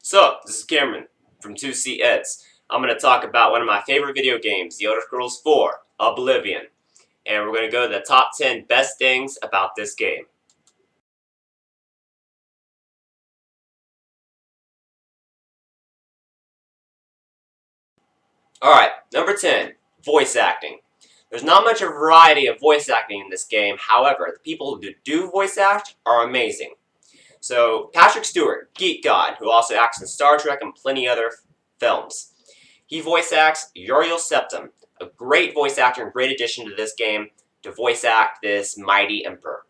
So, this is Cameron from 2C Eds. I'm going to talk about one of my favorite video games, the ElderScrolls 4, Oblivion. And we're going to go to the top 10 best things about this game. Alright, number 10, voice acting. There's not much of a variety of voice acting in this game, however, the people who do voice act are amazing. So, Patrick Stewart, Geek God, who also acts in Star Trek and plenty other films. He voice acts Uriel Septim, a great voice actor and great addition to this game to voice act this mighty emperor.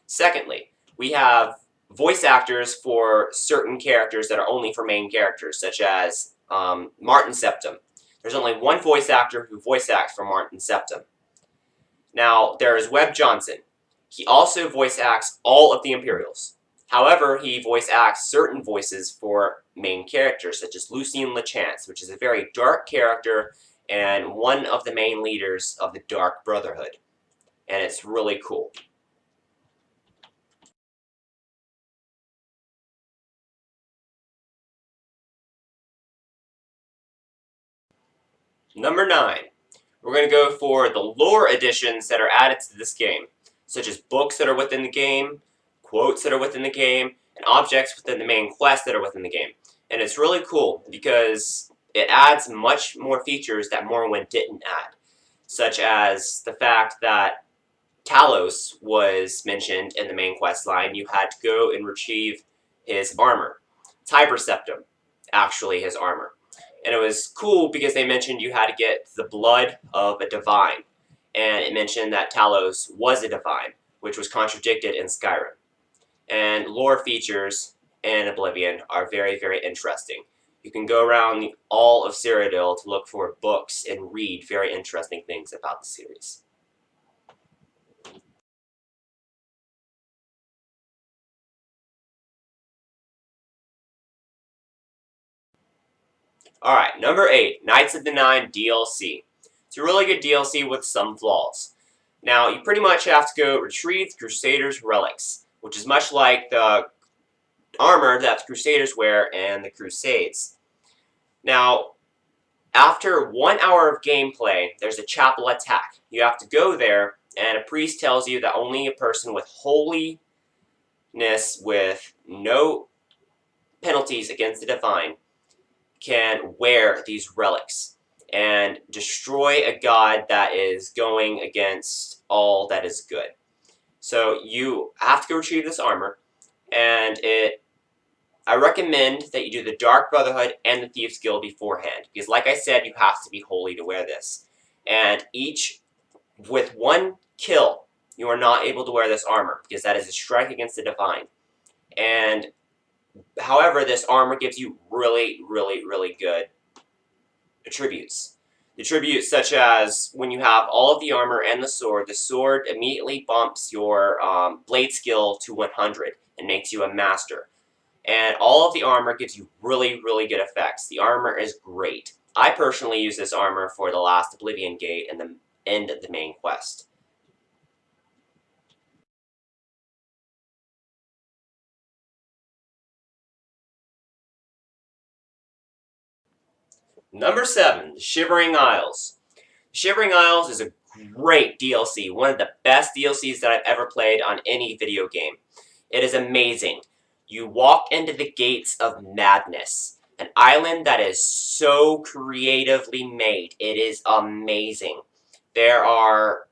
Secondly, we have voice actors for certain characters that are only for main characters, such as Martin Septim. There's only one voice actor who voice acts for Martin Septim. Now, there is Webb Johnson. He also voice acts all of the Imperials. However, he voice acts certain voices for main characters, such as Lucien LeChance, which is a very dark character and one of the main leaders of the Dark Brotherhood. And it's really cool. Number 9. We're going to go for the lore additions that are added to this game, such as books that are within the game, quotes that are within the game, and objects within the main quest that are within the game. And it's really cool because it adds much more features that Morrowind didn't add, such as the fact that Talos was mentioned in the main quest line. You had to go and retrieve his armor. Tiber Septim, actually his armor. And it was cool because they mentioned you had to get the blood of a divine. And it mentioned that Talos was a divine, which was contradicted in Skyrim. And lore features in Oblivion are very, very interesting. You can go around all of Cyrodiil to look for books and read very interesting things about the series. Alright, number 8, Knights of the Nine DLC. It's a really good DLC with some flaws. Now, you pretty much have to go retrieve the Crusaders' relics, which is much like the armor that the Crusaders wear in the Crusades. Now, after 1 hour of gameplay, there's a chapel attack. You have to go there, and a priest tells you that only a person with holiness, with no penalties against the divine, can wear these relics and destroy a god that is going against all that is good. So you have to go retrieve this armor, and I recommend that you do the Dark Brotherhood and the Thieves Guild beforehand, because like I said, you have to be holy to wear this. And with one kill, you are not able to wear this armor, because that is a strike against the divine. And however, this armor gives you really, really, really good attributes. Attributes such as when you have all of the armor and the sword immediately bumps your blade skill to 100 and makes you a master. And all of the armor gives you really, really good effects. The armor is great. I personally use this armor for the last Oblivion Gate and the end of the main quest. Number 7, the Shivering Isles. Shivering Isles is a great DLC, one of the best DLCs that I've ever played on any video game. It is amazing. You walk into the Gates of Madness, an island that is so creatively made. It is amazing. It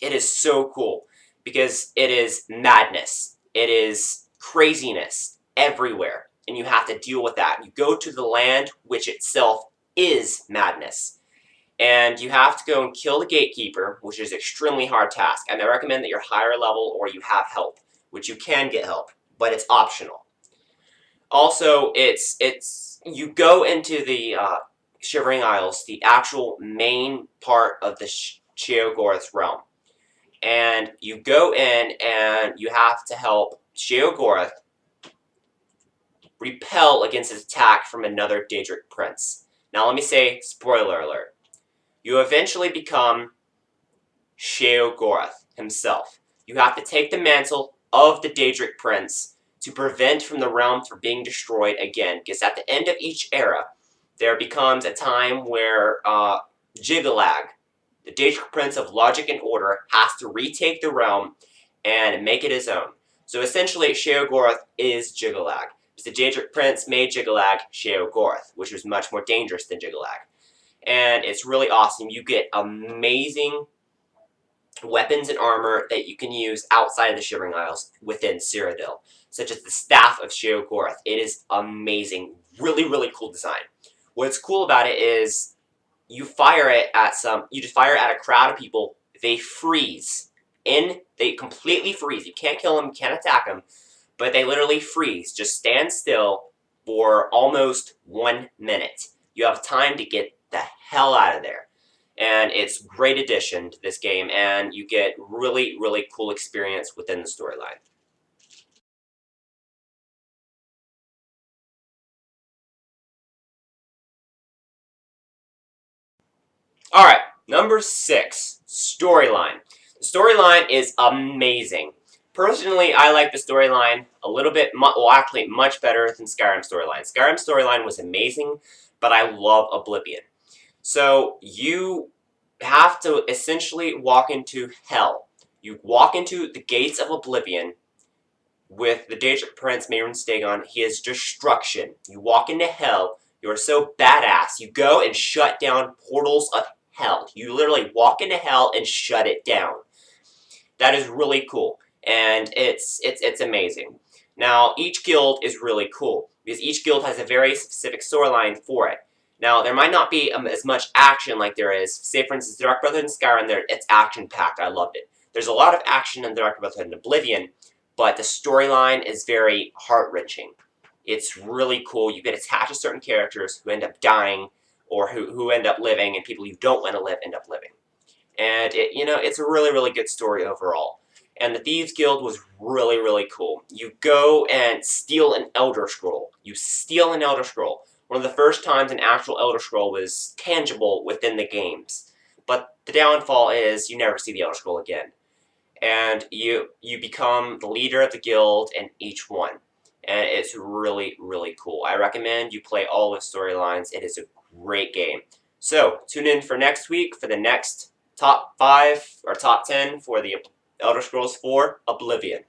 is so cool because it is madness. It is craziness everywhere. And you have to deal with that. You go to the land, which itself is madness. And you have to go and kill the gatekeeper, which is an extremely hard task. And I recommend that you're higher level or you have help, which you can get help, but it's optional. Also, you go into the Shivering Isles, the actual main part of the Sheogorath realm. And you go in and you have to help Sheogorath repel against his attack from another Daedric prince. Now let me say, spoiler alert, you eventually become Sheogorath himself. You have to take the mantle of the Daedric prince to prevent from the realm from being destroyed again. Because at the end of each era, there becomes a time where Jiggalag, the Daedric Prince of Logic and Order, has to retake the realm and make it his own. So essentially, Sheogorath is Jiggalag. The Daedric Prince made Jiggalag Sheogorath, which was much more dangerous than Jiggalag. And it's really awesome. You get amazing weapons and armor that you can use outside of the Shivering Isles within Cyrodiil, such as the Staff of Sheogorath. It is amazing. Really, really cool design. What's cool about it is you just fire it at a crowd of people, they freeze. They completely freeze. You can't kill them, you can't attack them, but they literally freeze. Just stand still for almost 1 minute. You have time to get the hell out of there. And it's a great addition to this game, and you get really, really cool experience within the storyline. Alright, number 6, storyline. The storyline is amazing. Personally, I like the storyline a little bit, actually much better than Skyrim's storyline. Skyrim's storyline was amazing, but I love Oblivion. So you have to essentially walk into hell. You walk into the gates of Oblivion with the Daedric Prince, Mehrunes Dagon. He is destruction. You walk into hell. You are so badass. You go and shut down portals of hell. You literally walk into hell and shut it down. That is really cool, and it's amazing. Now, each guild is really cool, because each guild has a very specific storyline for it. Now, there might not be as much action like there is, say for instance, Dark Brotherhood and Skyrim, it's action-packed, I loved it. There's a lot of action in Dark Brotherhood and Oblivion, but the storyline is very heart-wrenching. It's really cool. You get attached to certain characters who end up dying, or who end up living, and people you don't want to live end up living. And it's a really, really good story overall. And the Thieves Guild was really, really cool. You go and steal an Elder Scroll. You steal an Elder Scroll. One of the first times an actual Elder Scroll was tangible within the games. But the downfall is you never see the Elder Scroll again. And you become the leader of the guild in each one. And it's really, really cool. I recommend you play all the storylines. It is a great game. So, tune in for next week for the next top 5 or top 10 for the Elder Scrolls 4 Oblivion.